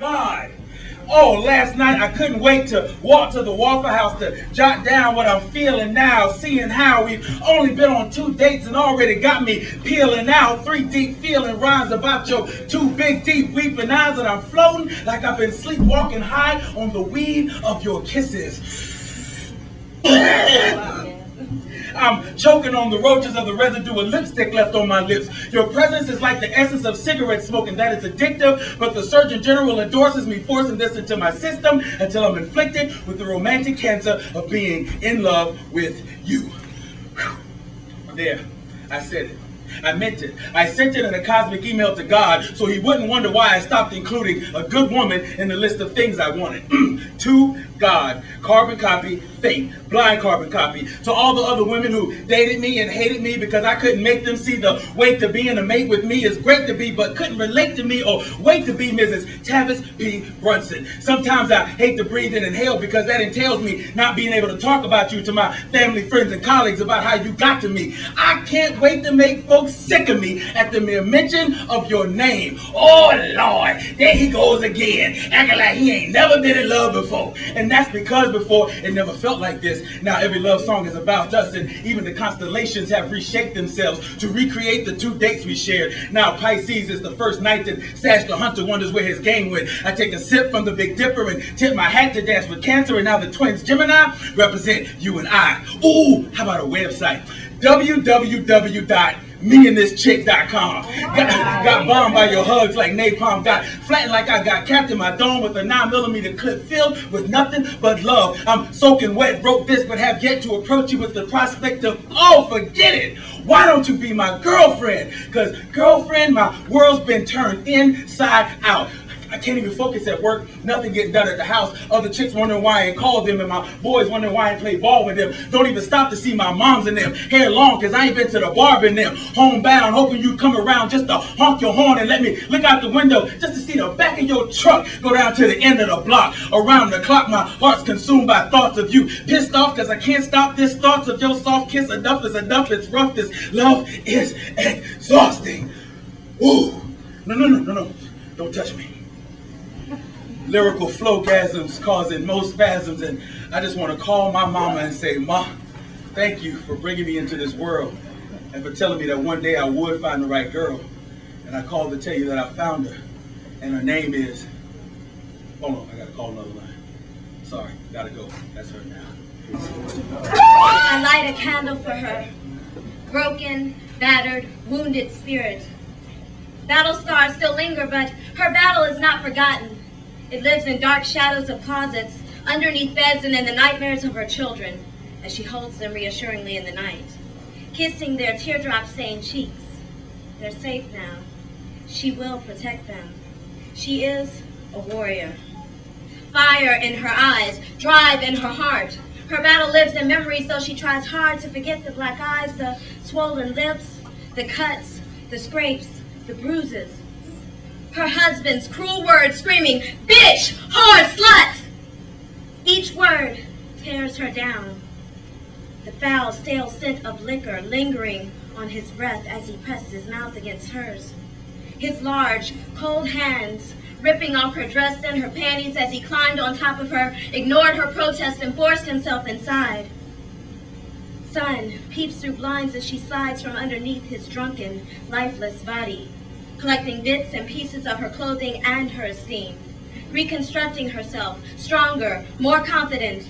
God. Oh, last night I couldn't wait to walk to the Waffle House to jot down what I'm feeling now, seeing how we've only been on 2 dates and already got me peeling out. 3 deep feeling rhymes about your 2 big deep weeping eyes, and I'm floating like I've been sleepwalking high on the weed of your kisses. I'm choking on the roaches of the residue of lipstick left on my lips. Your presence is like the essence of cigarette smoke, and that is addictive, but the Surgeon General endorses me forcing this into my system until I'm inflicted with the romantic cancer of being in love with you. Whew. There, I said it. I meant it. I sent it in a cosmic email to God so he wouldn't wonder why I stopped including a good woman in the list of things I wanted. To God, carbon copy, fate, blind carbon copy. To all the other women who dated me and hated me because I couldn't make them see the way to being a mate with me is great to be, but couldn't relate to me or wait to be Mrs. Tavis Brunson. Sometimes I hate to breathe and inhale because that entails me not being able to talk about you to my family, friends, and colleagues about how you got to me. I can't wait to make folks sick of me at the mere mention of your name. Oh Lord, there he goes again, acting like he ain't never been in love before. And that's because before it never felt like this. Now every love song is about us, and even the constellations have reshaped themselves to recreate the 2 dates we shared. Now Pisces is the first night that Sash the Hunter wonders where his game went. I take a sip from the Big Dipper and tip my hat to dance with Cancer, and now the twins Gemini represent you and I. Ooh, how about a website? www.meandthischick.com. Got bombed by your hugs like napalm. Got flattened like I got capped in my dome with a 9mm clip filled with nothing but love. I'm soaking wet, wrote this, but have yet to approach you with the prospect of, oh, forget it. Why don't you be my girlfriend? Because girlfriend, my world's been turned inside out. I can't even focus at work, nothing getting done at the house. Other chicks wondering why I ain't called them, and my boys wondering why I ain't played ball with them. Don't even stop to see my moms and them. Hair long, cause I ain't been to the barber in them. Homebound, hoping you'd come around just to honk your horn and let me look out the window just to see the back of your truck go down to the end of the block. Around the clock, my heart's consumed by thoughts of you. Pissed off cause I can't stop this thoughts of your soft kiss. Enough is enough, it's rough, this love is exhausting. Ooh, no, don't touch me. Lyrical flowgasms causing most spasms, and I just want to call my mama and say, Ma, thank you for bringing me into this world and for telling me that one day I would find the right girl. And I called to tell you that I found her, and her name is, hold on, I gotta call another line. Sorry, gotta go. That's her now. I light a candle for her, broken, battered, wounded spirit. Battle scars still linger, but her battle is not forgotten. It lives in dark shadows of closets, underneath beds, and in the nightmares of her children, as she holds them reassuringly in the night, kissing their teardrop-stained cheeks. They're safe now. She will protect them. She is a warrior. Fire in her eyes, drive in her heart. Her battle lives in memories, though she tries hard to forget the black eyes, the swollen lips, the cuts, the scrapes, the bruises. Her husband's cruel words screaming, bitch, whore, slut! Each word tears her down. The foul, stale scent of liquor lingering on his breath as he presses his mouth against hers. His large, cold hands ripping off her dress and her panties as he climbed on top of her, ignored her protest, and forced himself inside. Sun peeps through blinds as she slides from underneath his drunken, lifeless body, collecting bits and pieces of her clothing and her esteem, reconstructing herself, stronger, more confident,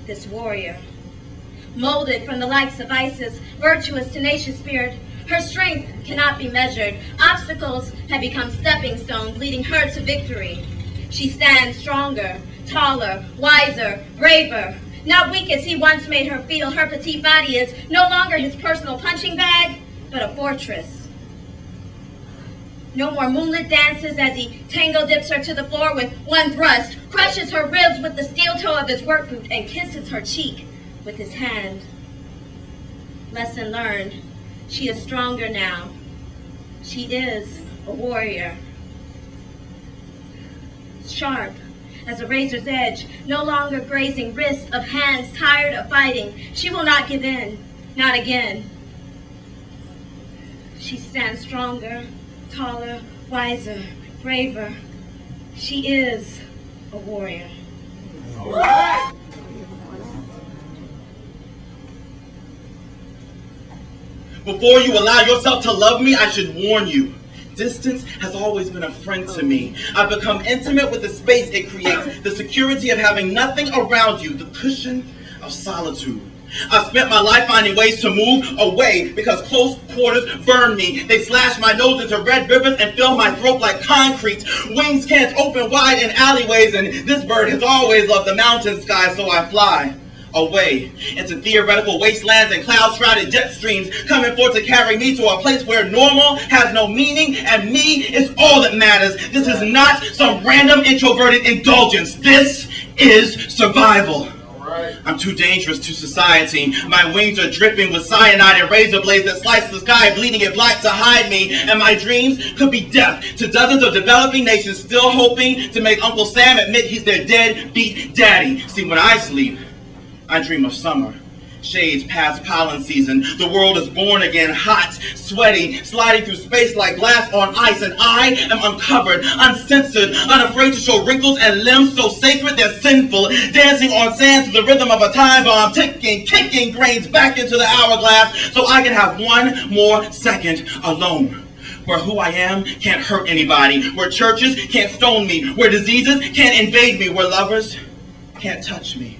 this warrior. Molded from the likes of Isis, virtuous, tenacious spirit, her strength cannot be measured. Obstacles have become stepping stones, leading her to victory. She stands stronger, taller, wiser, braver. Not weak as he once made her feel, her petite body is no longer his personal punching bag, but a fortress. No more moonlit dances as he tango dips her to the floor with one thrust, crushes her ribs with the steel toe of his work boot, and kisses her cheek with his hand. Lesson learned. She is stronger now. She is a warrior. Sharp as a razor's edge, no longer grazing wrists of hands tired of fighting. She will not give in, not again. She stands stronger, taller, wiser, braver. She is a warrior. All right. Before you allow yourself to love me, I should warn you. Distance has always been a friend to me. I've become intimate with the space it creates, the security of having nothing around you, the cushion of solitude. I've spent my life finding ways to move away because close quarters burn me. They slash my nose into red rivers and fill my throat like concrete. Wings can't open wide in alleyways, and this bird has always loved the mountain sky, so I fly away into theoretical wastelands and cloud-shrouded jet streams, coming forth to carry me to a place where normal has no meaning and me is all that matters. This is not some random introverted indulgence. This is survival. I'm too dangerous to society. My wings are dripping with cyanide and razor blades that slice the sky, bleeding it black to hide me. And my dreams could be death to dozens of developing nations still hoping to make Uncle Sam admit he's their deadbeat daddy. See, when I sleep, I dream of summer. Shades past pollen season. The world is born again, hot, sweaty, sliding through space like glass on ice. And I am uncovered, uncensored, unafraid to show wrinkles and limbs so sacred they're sinful. Dancing on sand to the rhythm of a time bomb, ticking, kicking grains back into the hourglass so I can have one more second alone. Where who I am can't hurt anybody. Where churches can't stone me. Where diseases can't invade me. Where lovers can't touch me.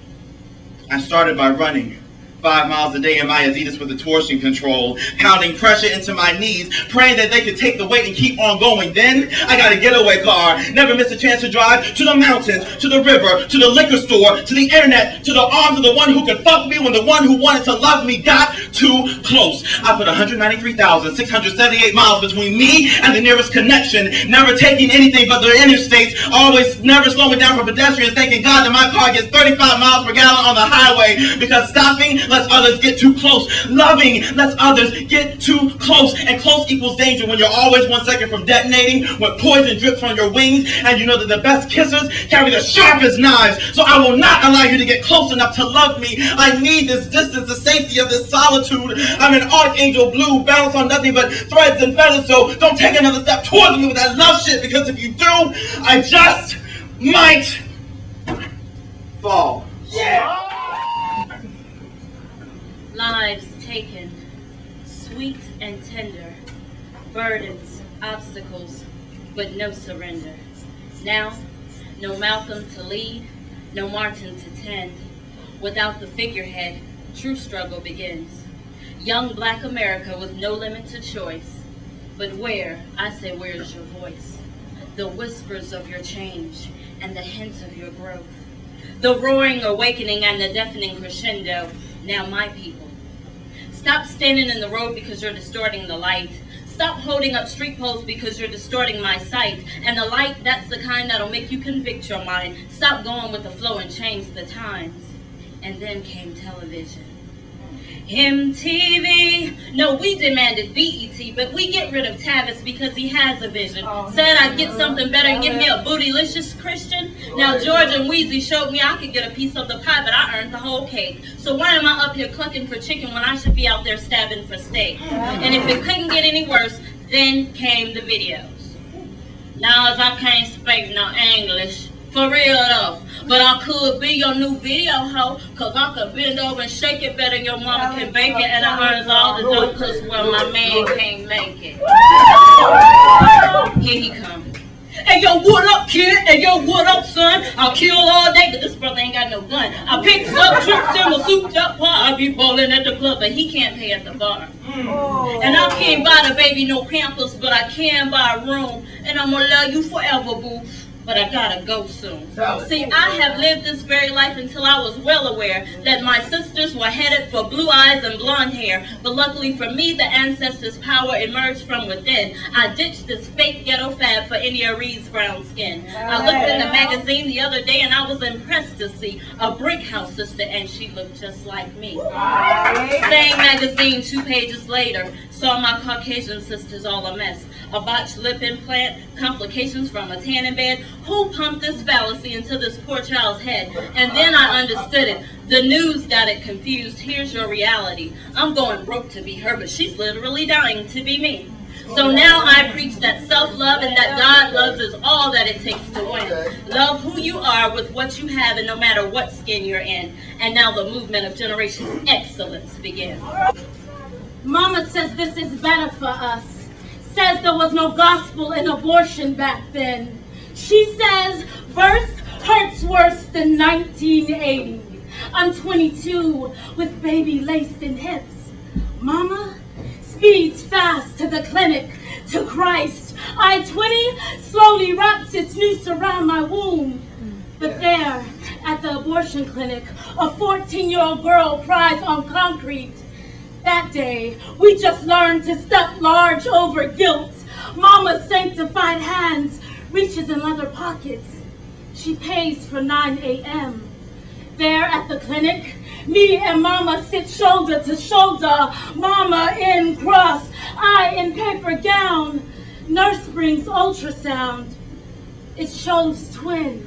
I started by running 5 miles a day in my Adidas with the torsion control, pounding pressure into my knees, praying that they could take the weight and keep on going. Then I got a getaway car, never missed a chance to drive to the mountains, to the river, to the liquor store, to the internet, to the arms of the one who could fuck me when the one who wanted to love me got too close. I put 193,678 miles between me and the nearest connection, never taking anything but the interstates, always never slowing down for pedestrians, thanking God that my car gets 35 miles per gallon on the highway, because stopping lets others get too close. Loving lets others get too close. And close equals danger when you're always 1 second from detonating, when poison drips from your wings, and you know that the best kissers carry the sharpest knives. So I will not allow you to get close enough to love me. I need this distance, the safety of this solitude. I'm an archangel blue, balanced on nothing but threads and feathers, so don't take another step towards me with that love shit, because if you do, I just might fall. Yeah. Lives taken, sweet and tender, burdens, obstacles, but no surrender. Now, no Malcolm to lead, no Martin to tend. Without the figurehead, true struggle begins. Young black America with no limit to choice. But where, I say, where's your voice? The whispers of your change and the hints of your growth. The roaring awakening and the deafening crescendo. Now my people, stop standing in the road because you're distorting the light. Stop holding up street poles because you're distorting my sight. And the light, that's the kind that'll make you convict your mind. Stop going with the flow and change the times. And then came television. MTV. No, we demanded BET, but we get rid of Tavis because he has a vision. Said I'd get something better and give me a bootylicious Christian. Now George and Wheezy showed me I could get a piece of the pie, but I earned the whole cake. So why am I up here clucking for chicken when I should be out there stabbing for steak? And if it couldn't get any worse, then came the videos. Now as I can't speak no English, for real though, but I could be your new video hoe, cause I could bend over and shake it better than your mama can bake it, and I earns all the dough cause well my man can't make it. Here he come. Hey yo, what up kid? Hey yo, what up son? I'll kill all day, but this brother ain't got no gun. I picked up tricks in my souped up car. I be bowling at the club, but he can't pay at the bar. And I can't buy the baby no Pampers, but I can buy a room, and I'm gonna love you forever, boo. But I gotta go soon. See, I have lived this very life until I was well aware that my sisters were headed for blue eyes and blonde hair. But luckily for me, the ancestors' power emerged from within. I ditched this fake ghetto fab for India Reed's brown skin. I looked in the magazine the other day and I was impressed to see a brick house sister, and she looked just like me. Same magazine 2 pages later, saw my Caucasian sisters all a mess. A botched lip implant, complications from a tanning bed. Who pumped this fallacy into this poor child's head? And then I understood it. The news got it confused. Here's your reality. I'm going broke to be her, but she's literally dying to be me. So now I preach that self-love and that God loves is all that it takes to win. Love who you are with what you have and no matter what skin you're in. And now the movement of Generation Excellence begins. Mama says this is better for us. Says there was no gospel in abortion back then. She says birth hurts worse than 1980. I'm 22 with baby laced in hips. Mama speeds fast to the clinic, to Christ. I-20 slowly wraps its noose around my womb. But there, at the abortion clinic, a 14-year-old girl cries on concrete. That day, we just learned to step large over guilt. Mama's sanctified hands reaches in leather pockets. She pays for 9 a.m. There at the clinic, me and Mama sit shoulder to shoulder. Mama in cross, I in paper gown. Nurse brings ultrasound. It shows twins.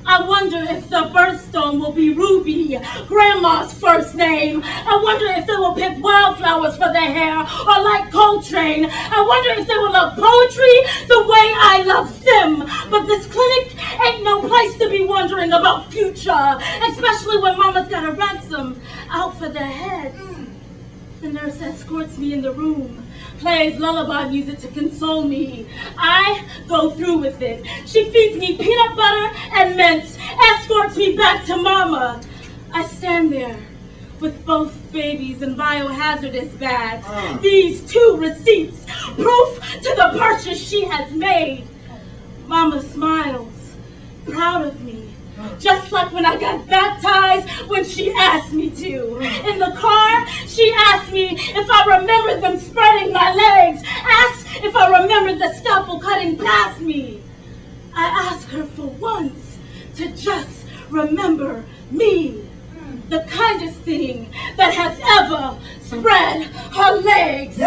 I wonder if the birthstone will be Ruby, Grandma's first name. I wonder if they will pick wildflowers for their hair or like Coltrane. I wonder if they will love poetry the way I love them. But this clinic ain't no place to be wondering about future, especially when Mama's got a ransom out for their heads. The nurse escorts me in the room, plays lullaby music to console me. I go through with it. She feeds me peanut butter and mints, escorts me back to Mama. I stand there with both babies in biohazardous bags. These 2 receipts, proof to the purchase she has made. Mama smiles, proud of me. Just like when I got baptized when she asked me to. In the car, she asked me if I remember them spreading my legs. Asked if I remember the scalpel cutting past me. I asked her for once to just remember me. The kindest thing that has ever spread her legs.